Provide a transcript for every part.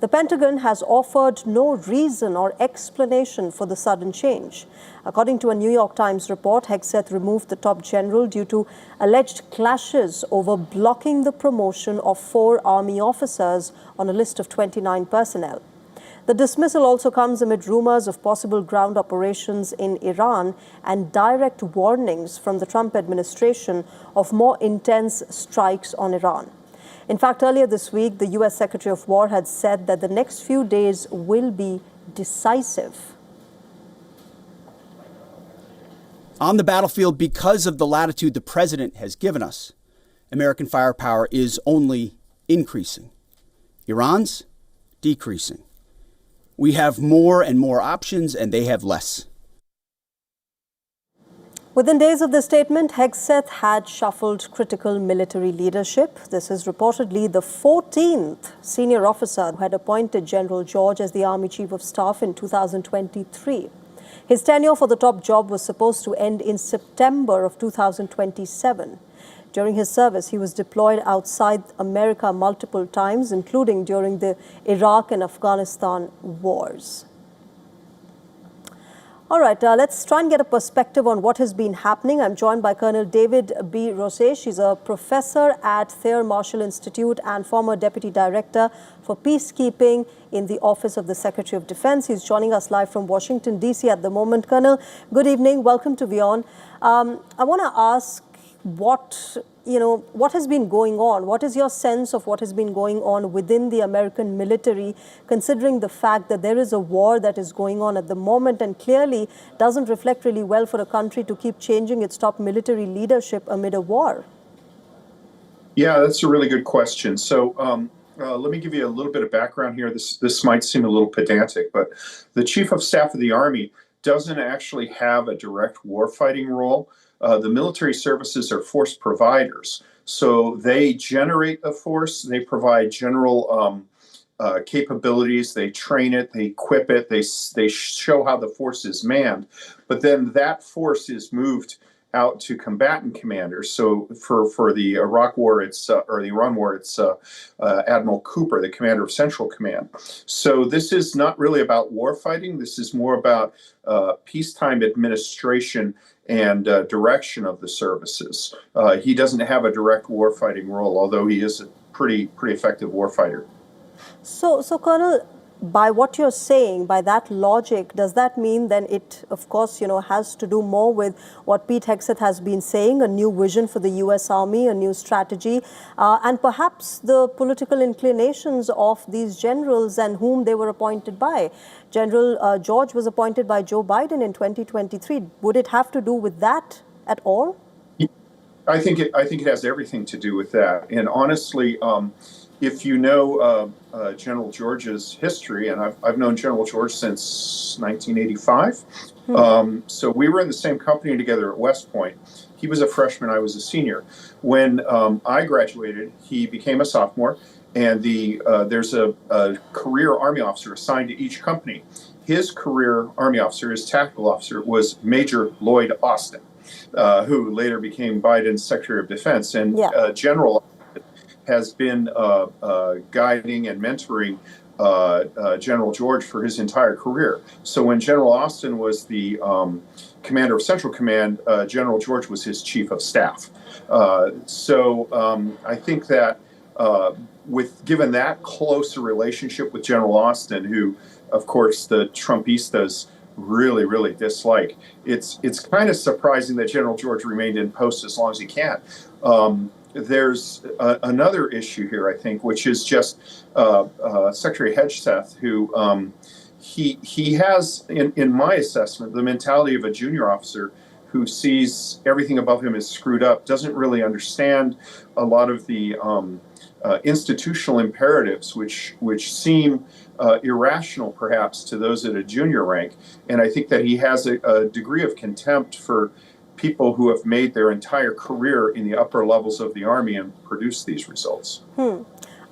The Pentagon has offered no reason or explanation for the sudden change. According to a New York Times report, Hegseth removed the top general due to alleged clashes over blocking the promotion of 4 army officers on a list of 29 personnel. The dismissal also comes amid rumors of possible ground operations in Iran and direct warnings from the Trump administration of more intense strikes on Iran. In fact, earlier this week, the U.S. Secretary of War had said that the next few days will be decisive. On the battlefield, because of the latitude the president has given us, American firepower is only increasing. Iran's decreasing. We have more and more options, and they have less. Within days of the statement, Hegseth had shuffled critical military leadership. This is reportedly the 14th senior officer who had appointed General George as the Army Chief of Staff in 2023. His tenure for the top job was supposed to end in September of 2027. During his service, he was deployed outside America multiple times, including during the Iraq and Afghanistan wars. All right, let's try and get a perspective on what has been happening. I'm joined by Colonel David B. Rosé. She's a professor at Thayer Marshall Institute and former Deputy Director for Peacekeeping in the Office of the Secretary of Defense. He's joining us live from Washington, D.C. at the moment. Colonel, good evening. Welcome to WION. I want to ask what has been going on? What is your sense of what has been going on within the American military, considering the fact that there is a war that is going on at the moment and clearly doesn't reflect really well for a country to keep changing its top military leadership amid a war? Yeah, that's a really good question. So let me give you a little bit of background here. This might seem a little pedantic, but the Chief of Staff of the Army doesn't actually have a direct warfighting role. The military services are force providers. So they generate a force, they provide general capabilities, they train it, they equip it, they show how the force is manned. But then that force is moved out to combatant commanders. So for the Iraq War, or the Iran War, it's Admiral Cooper, the commander of Central Command. So this is not really about war fighting. This is more about peacetime administration and direction of the services. He doesn't have a direct warfighting role, although he is a pretty effective warfighter. So Colonel, by what you're saying, by that logic, does that mean then it, of course, has to do more with what Pete Hegseth has been saying, a new vision for the U.S. Army, a new strategy, and perhaps the political inclinations of these generals and whom they were appointed by? General George was appointed by Joe Biden in 2023. Would it have to do with that at all? I think it has everything to do with that. And honestly, if you know General George's history, and I've known General George since 1985, so we were in the same company together at West Point. He was a freshman, I was a senior. When I graduated, he became a sophomore, and there's a career Army officer assigned to each company. His career Army officer, his tactical officer, was Major Lloyd Austin, who later became Biden's Secretary of Defense. And General has been guiding and mentoring General George for his entire career. So when General Austin was the commander of Central Command, General George was his chief of staff. So I think that given that closer relationship with General Austin, who, of course, the Trumpistas really dislike, it's kind of surprising that General George remained in post as long as he can. There's another issue here, I think, which is just Secretary Hegseth, who he has, in my assessment, the mentality of a junior officer who sees everything above him is screwed up, doesn't really understand a lot of the institutional imperatives, which seem irrational, perhaps, to those at a junior rank. And I think that he has a degree of contempt for people who have made their entire career in the upper levels of the Army and produced these results.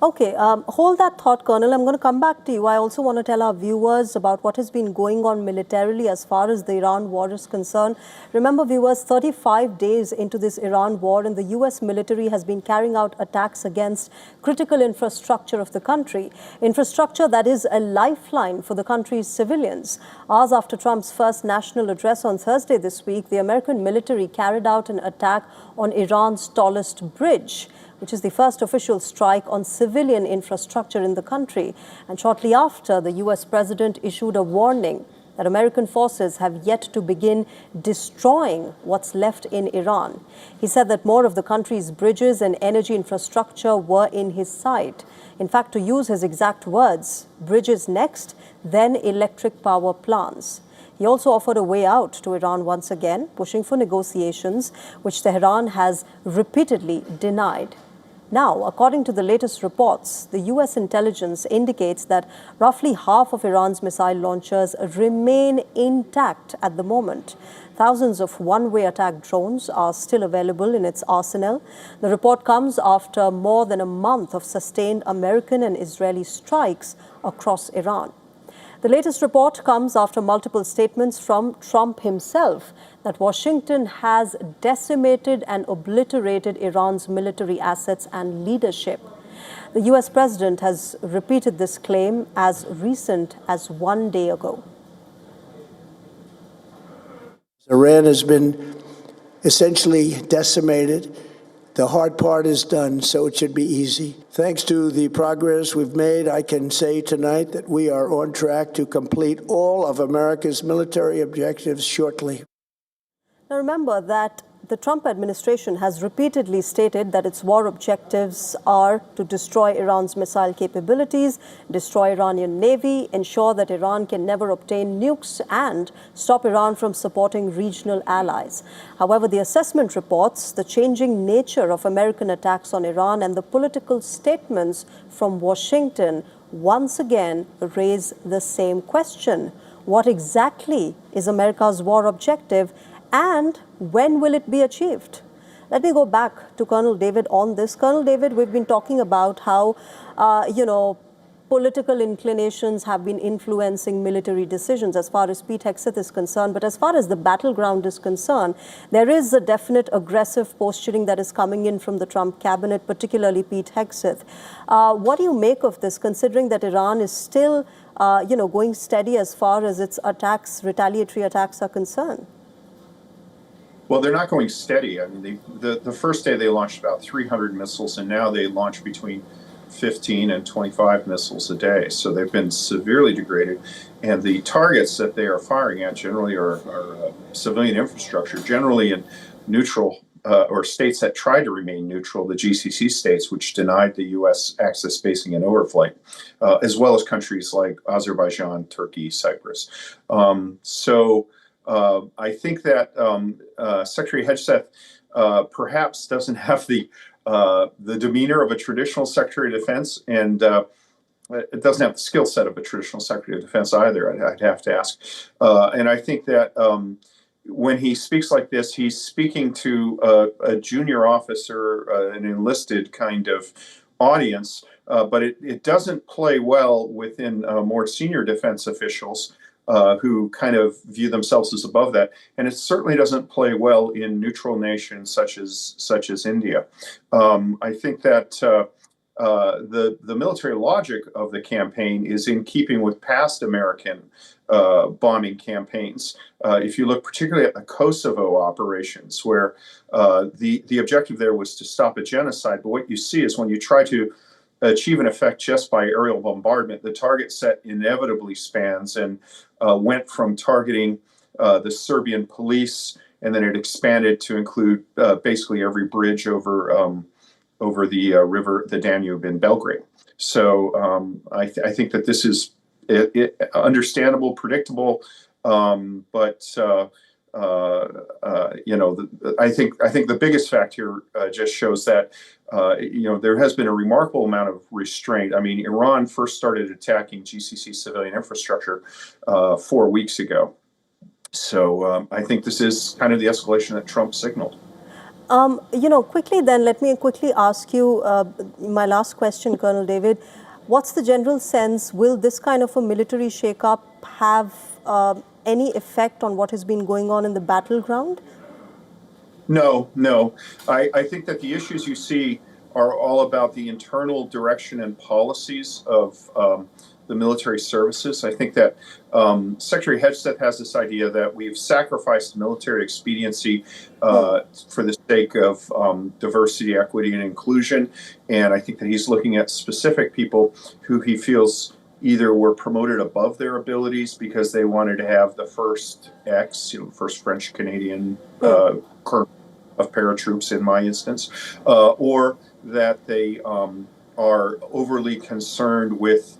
Okay, hold that thought, Colonel. I'm going to come back to you. I also want to tell our viewers about what has been going on militarily as far as the Iran war is concerned. Remember, viewers, 35 days into this Iran war, and the U.S. military has been carrying out attacks against critical infrastructure of the country. Infrastructure that is a lifeline for the country's civilians. Hours after Trump's first national address on Thursday this week, the American military carried out an attack on Iran's tallest bridge, which is the first official strike on civilian infrastructure in the country. And shortly after, the U.S. president issued a warning that American forces have yet to begin destroying what's left in Iran. He said that more of the country's bridges and energy infrastructure were in his sight. In fact, to use his exact words, bridges next, then electric power plants. He also offered a way out to Iran once again, pushing for negotiations, which Tehran has repeatedly denied. Now, according to the latest reports, the U.S. intelligence indicates that roughly half of Iran's missile launchers remain intact at the moment. Thousands of one-way attack drones are still available in its arsenal. The report comes after more than a month of sustained American and Israeli strikes across Iran. The latest report comes after multiple statements from Trump himself that Washington has decimated and obliterated Iran's military assets and leadership. The U.S. president has repeated this claim as recent as 1 day ago. Iran has been essentially decimated. The hard part is done, so it should be easy. Thanks to the progress we've made, I can say tonight that we are on track to complete all of America's military objectives shortly. Now remember that the Trump administration has repeatedly stated that its war objectives are to destroy Iran's missile capabilities, destroy Iranian navy, ensure that Iran can never obtain nukes, and stop Iran from supporting regional allies. However, the assessment reports the changing nature of American attacks on Iran and the political statements from Washington once again raise the same question. What exactly is America's war objective, and when will it be achieved? Let me go back to Colonel David on this. Colonel David, we've been talking about how, political inclinations have been influencing military decisions as far as Pete Hegseth is concerned. But as far as the battleground is concerned, there is a definite aggressive posturing that is coming in from the Trump cabinet, particularly Pete Hegseth. What do you make of this, considering that Iran is still, going steady as far as its attacks, retaliatory attacks are concerned? Well, they're not going steady. I mean, the first day they launched about 300 missiles, and now they launch between 15 and 25 missiles a day. So they've been severely degraded. And the targets that they are firing at generally are civilian infrastructure, generally in neutral or states that tried to remain neutral, the GCC states, which denied the U.S. access, basing, and overflight, as well as countries like Azerbaijan, Turkey, Cyprus. I think that Secretary Hegseth perhaps doesn't have the demeanor of a traditional Secretary of Defense, and it doesn't have the skill set of a traditional Secretary of Defense either, I'd have to ask. And I think that when he speaks like this, he's speaking to a junior officer, an enlisted kind of audience, but it doesn't play well within more senior defense officials who kind of view themselves as above that, and it certainly doesn't play well in neutral nations such as India. I think that the military logic of the campaign is in keeping with past American bombing campaigns. If you look particularly at the Kosovo operations, where the objective there was to stop a genocide, but what you see is when you try to achieve an effect just by aerial bombardment, the target set inevitably spans and went from targeting the Serbian police, and then it expanded to include basically every bridge over the river, the Danube in Belgrade. So I think that this is understandable, predictable, but I think the biggest fact here just shows that there has been a remarkable amount of restraint. I mean, Iran first started attacking GCC civilian infrastructure 4 weeks ago. So I think this is kind of the escalation that Trump signaled. Quickly then, let me quickly ask you my last question, Colonel David. What's the general sense? Will this kind of a military shakeup have any effect on what has been going on in the battleground? No, no. I think that the issues you see are all about the internal direction and policies of the military services. I think that Secretary Hedgeth has this idea that we've sacrificed military expediency for the sake of diversity, equity, and inclusion. And I think that he's looking at specific people who he feels either were promoted above their abilities because they wanted to have the first first French-Canadian colonel of paratroops in my instance, or that they are overly concerned with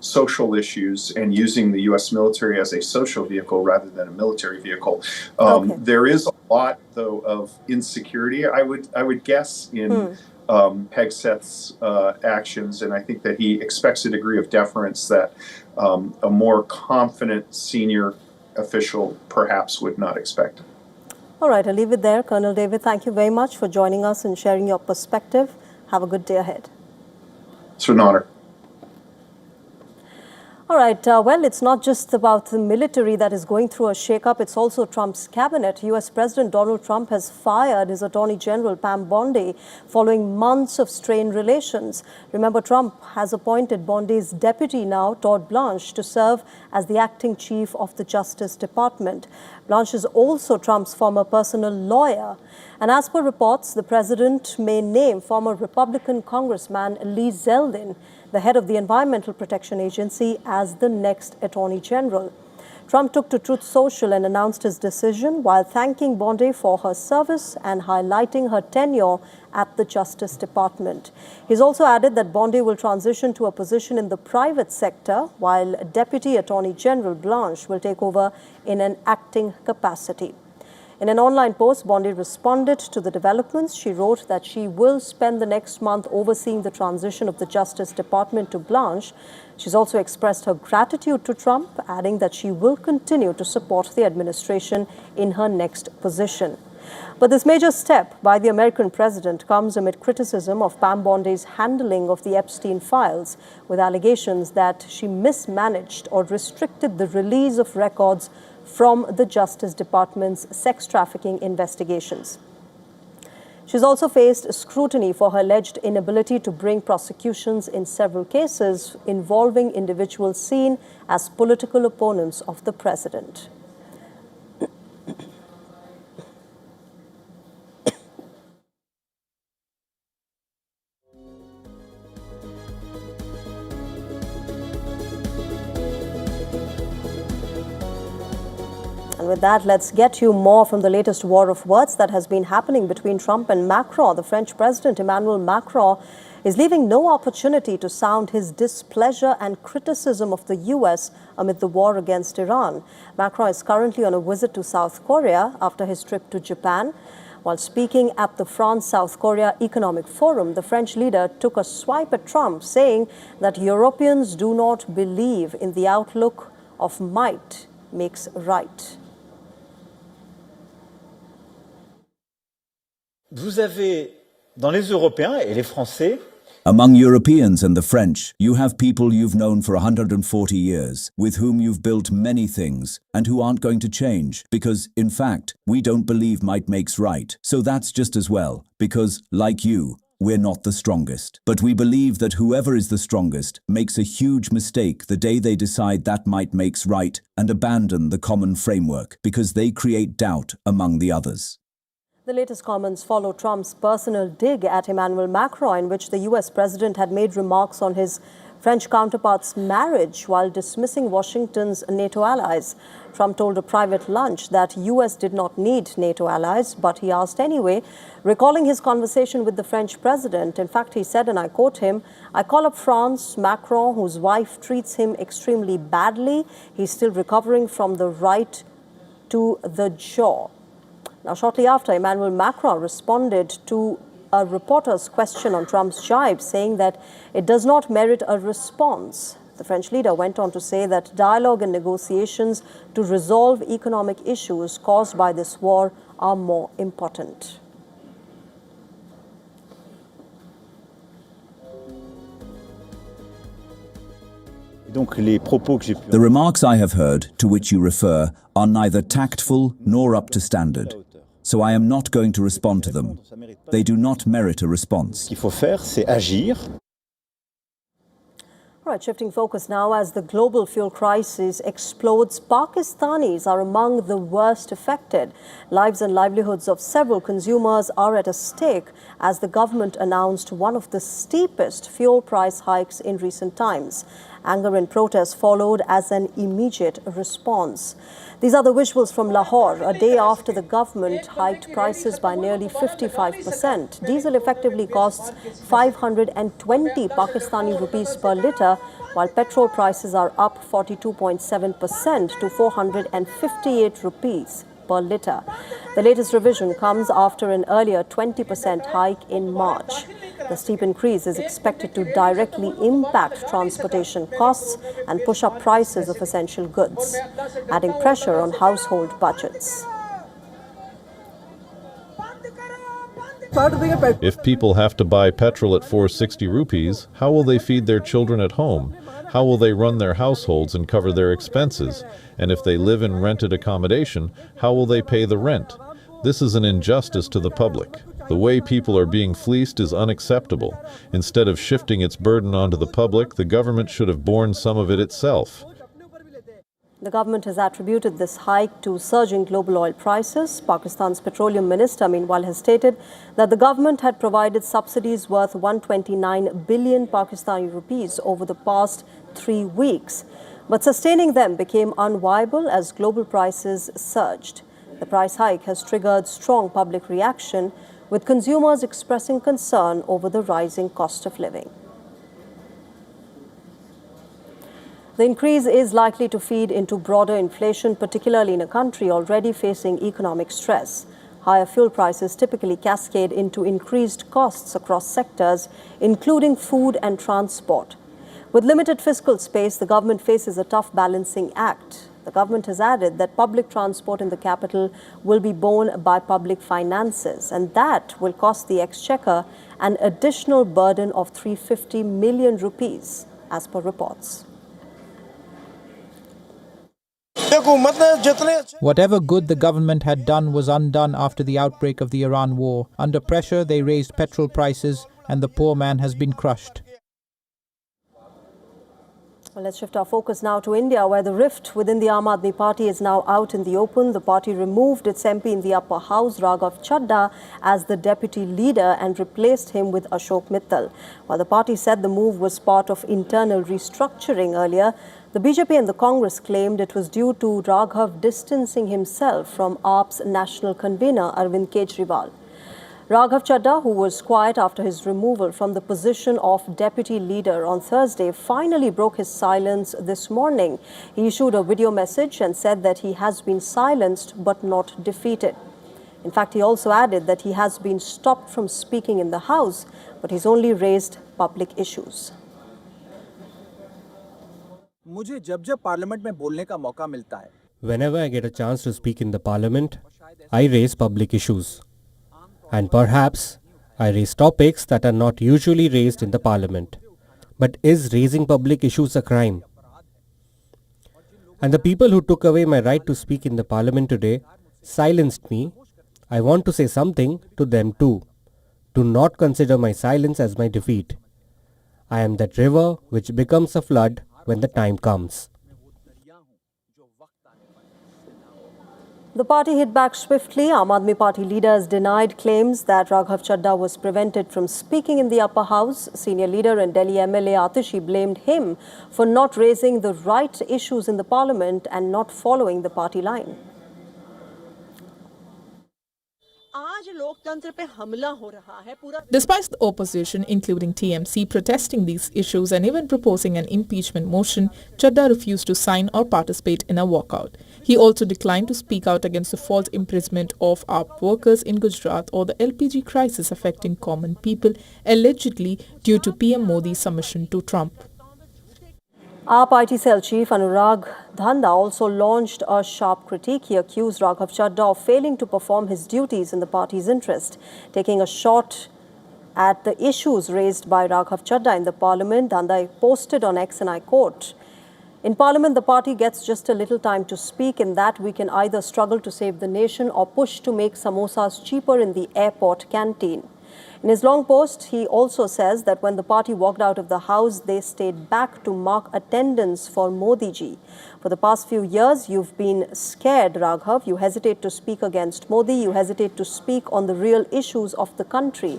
social issues, and using the U.S. military as a social vehicle rather than a military vehicle. There is a lot, though, of insecurity, I would guess, in Hegseth's actions, and I think that he expects a degree of deference that a more confident senior official perhaps would not expect. All right, I'll leave it there. Colonel David, thank you very much for joining us and sharing your perspective. Have a good day ahead. It's an honor. All right. Well, it's not just about the military that is going through a shakeup. It's also Trump's cabinet. U.S. President Donald Trump has fired his Attorney General, Pam Bondi, following months of strained relations. Remember, Trump has appointed Bondi's deputy now, Todd Blanche, to serve as the acting chief of the Justice Department. Blanche is also Trump's former personal lawyer. And as per reports, the president may name former Republican Congressman Lee Zeldin, the head of the Environmental Protection Agency, as the next Attorney General. Trump took to Truth Social and announced his decision while thanking Bondi for her service and highlighting her tenure at the Justice Department. He's also added that Bondi will transition to a position in the private sector, while Deputy Attorney General Blanche will take over in an acting capacity. In an online post, Bondi responded to the developments. She wrote that she will spend the next month overseeing the transition of the Justice Department to Blanche. She's also expressed her gratitude to Trump, adding that she will continue to support the administration in her next position. But this major step by the American president comes amid criticism of Pam Bondi's handling of the Epstein files, with allegations that she mismanaged or restricted the release of records from the Justice Department's sex trafficking investigations. She's also faced scrutiny for her alleged inability to bring prosecutions in several cases involving individuals seen as political opponents of the president. And with that, let's get you more from the latest war of words that has been happening between Trump and Macron. The French President Emmanuel Macron is leaving no opportunity to sound his displeasure and criticism of the U.S. amid the war against Iran. Macron is currently on a visit to South Korea after his trip to Japan. While speaking at the France-South Korea Economic Forum, the French leader took a swipe at Trump, saying that Europeans do not believe in the outlook of might makes right. Vous avez, dans les Européens et les Français, among Europeans and the French, you have people you've known for 140 years, with whom you've built many things, and who aren't going to change, because, in fact, we don't believe might makes right. So that's just as well, because, like you, we're not the strongest. But we believe that whoever is the strongest makes a huge mistake the day they decide that might makes right and abandon the common framework, because they create doubt among the others. The latest comments follow Trump's personal dig at Emmanuel Macron, in which the U.S. president had made remarks on his French counterpart's marriage while dismissing Washington's NATO allies. Trump told a private lunch that U.S. did not need NATO allies, but he asked anyway, recalling his conversation with the French president. In fact, he said, and I quote him, "I call up France, Macron, whose wife treats him extremely badly. He's still recovering from the right to the jaw." Now, shortly after, Emmanuel Macron responded to a reporter's question on Trump's jibe, saying that it does not merit a response. The French leader went on to say that dialogue and negotiations to resolve economic issues caused by this war are more important. The remarks I have heard, to which you refer, are neither tactful nor up to standard. So I am not going to respond to them. They do not merit a response. All right, shifting focus now as the global fuel crisis explodes. Pakistanis are among the worst affected. Lives and livelihoods of several consumers are at stake as the government announced one of the steepest fuel price hikes in recent times. Anger and protest followed as an immediate response. These are the visuals from Lahore, a day after the government hiked prices by nearly 55%. Diesel effectively costs 520 Pakistani rupees per litre, while petrol prices are up 42.7% to 458 rupees per litre. The latest revision comes after an earlier 20% hike in March. The steep increase is expected to directly impact transportation costs and push up prices of essential goods, adding pressure on household budgets. If people have to buy petrol at 460 rupees, how will they feed their children at home? How will they run their households and cover their expenses? And if they live in rented accommodation, how will they pay the rent? This is an injustice to the public. The way people are being fleeced is unacceptable. Instead of shifting its burden onto the public, the government should have borne some of it itself. The government has attributed this hike to surging global oil prices. Pakistan's petroleum minister, meanwhile, has stated that the government had provided subsidies worth 129 billion Pakistani rupees over the past 3 weeks. But sustaining them became unviable as global prices surged. The price hike has triggered strong public reaction, with consumers expressing concern over the rising cost of living. The increase is likely to feed into broader inflation, particularly in a country already facing economic stress. Higher fuel prices typically cascade into increased costs across sectors, including food and transport. With limited fiscal space, the government faces a tough balancing act. The government has added that public transport in the capital will be borne by public finances, and that will cost the exchequer an additional burden of 350 million rupees, as per reports. Whatever good the government had done was undone after the outbreak of the Iran war. Under pressure, they raised petrol prices, and the poor man has been crushed. Well, let's shift our focus now to India, where the rift within the Aam Aadmi Party is now out in the open. The party removed its MP in the upper house, Raghav Chadha, as the deputy leader and replaced him with Ashok Mittal. While the party said the move was part of internal restructuring earlier, the BJP and the Congress claimed it was due to Raghav distancing himself from AAP's national convener, Arvind Kejriwal. Raghav Chadha, who was quiet after his removal from the position of deputy leader on Thursday, finally broke his silence this morning. He issued a video message and said that he has been silenced but not defeated. In fact, he also added that he has been stopped from speaking in the House, but he's only raised public issues. Whenever I get a chance to speak in the parliament, I raise public issues. And perhaps I raise topics that are not usually raised in the parliament. But is raising public issues a crime? And the people who took away my right to speak in the parliament today silenced me. I want to say something to them too. Do not consider my silence as my defeat. I am that river which becomes a flood when the time comes. The party hit back swiftly. Aam Aadmi Party leaders denied claims that Raghav Chadha was prevented from speaking in the upper house. Senior leader and Delhi MLA Atishi blamed him for not raising the right issues in the parliament and not following the party line. Despite the opposition, including TMC, protesting these issues and even proposing an impeachment motion, Chadha refused to sign or participate in a walkout. He also declined to speak out against the false imprisonment of AAP workers in Gujarat or the LPG crisis affecting common people, allegedly due to PM Modi's submission to Trump. Our party cell chief Anurag Dhanda also launched a sharp critique. He accused Raghav Chadha of failing to perform his duties in the party's interest. Taking a shot at the issues raised by Raghav Chadha in the parliament, Dhanda posted on X, and I quote, "In parliament, the party gets just a little time to speak. In that, we can either struggle to save the nation or push to make samosas cheaper in the airport canteen." In his long post, he also says that when the party walked out of the house, they stayed back to mark attendance for Modi ji. For the past few years, you've been scared, Raghav. You hesitate to speak against Modi. You hesitate to speak on the real issues of the country.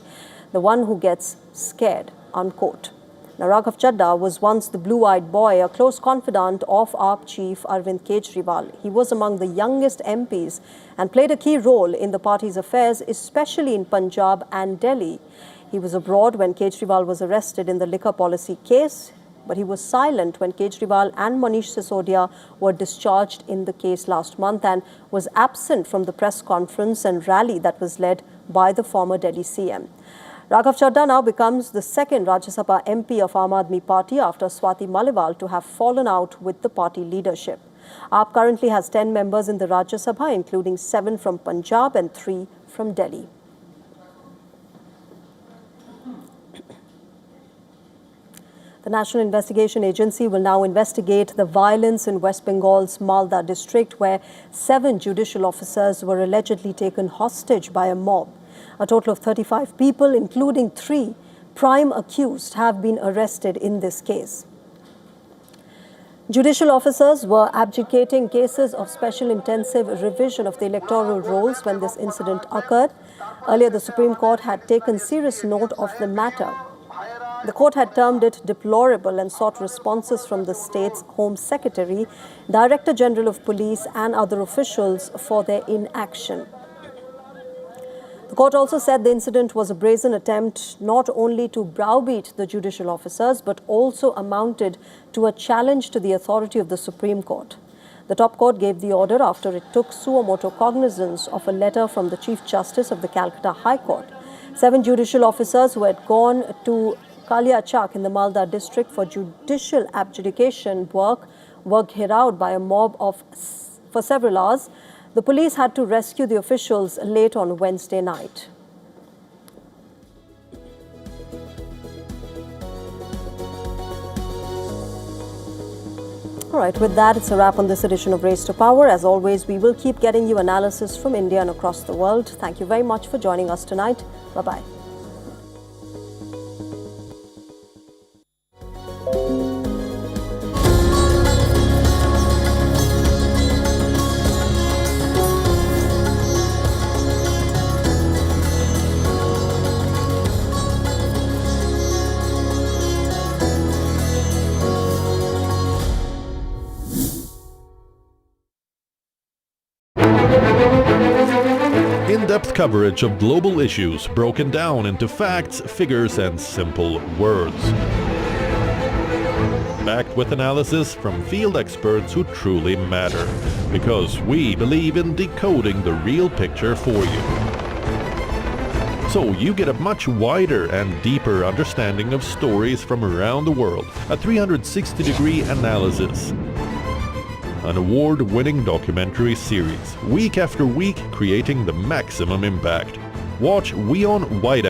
The one who gets scared, unquote. Now, Raghav Chadha was once the blue-eyed boy, a close confidant of AAP chief Arvind Kejriwal. He was among the youngest MPs and played a key role in the party's affairs, especially in Punjab and Delhi. He was abroad when Kejriwal was arrested in the liquor policy case, but he was silent when Kejriwal and Manish Sisodia were discharged in the case last month, and was absent from the press conference and rally that was led by the former Delhi CM. Raghav Chadha now becomes the second Rajya Sabha MP of Aam Aadmi Party after Swati Maliwal to have fallen out with the party leadership. AAP currently has 10 members in the Rajya Sabha, including 7 from Punjab and 3 from Delhi. The National Investigation Agency will now investigate the violence in West Bengal's Malda district, where 7 judicial officers were allegedly taken hostage by a mob. A total of 35 people, including 3 prime accused, have been arrested in this case. Judicial officers were adjudicating cases of special intensive revision of the electoral rolls when this incident occurred. Earlier, the Supreme Court had taken serious note of the matter. The court had termed it deplorable and sought responses from the state's Home Secretary, Director General of Police and other officials for their inaction. The court also said the incident was a brazen attempt not only to browbeat the judicial officers, but also amounted to a challenge to the authority of the Supreme Court. The top court gave the order after it took suo motu cognizance of a letter from the Chief Justice of the Calcutta High Court. 7 judicial officers who had gone to Kaliachak in the Malda district for judicial adjudication work were gheraoed by a mob for several hours. The police had to rescue the officials late on Wednesday night. All right, with that, it's a wrap on this edition of Race to Power. As always, we will keep getting you analysis from India and across the world. Thank you very much for joining us tonight. Bye-bye. In-depth coverage of global issues broken down into facts, figures, and simple words. Backed with analysis from field experts who truly matter, because we believe in decoding the real picture for you. So you get a much wider and deeper understanding of stories from around the world, a 360-degree analysis. An award-winning documentary series, week after week, creating the maximum impact. Watch WION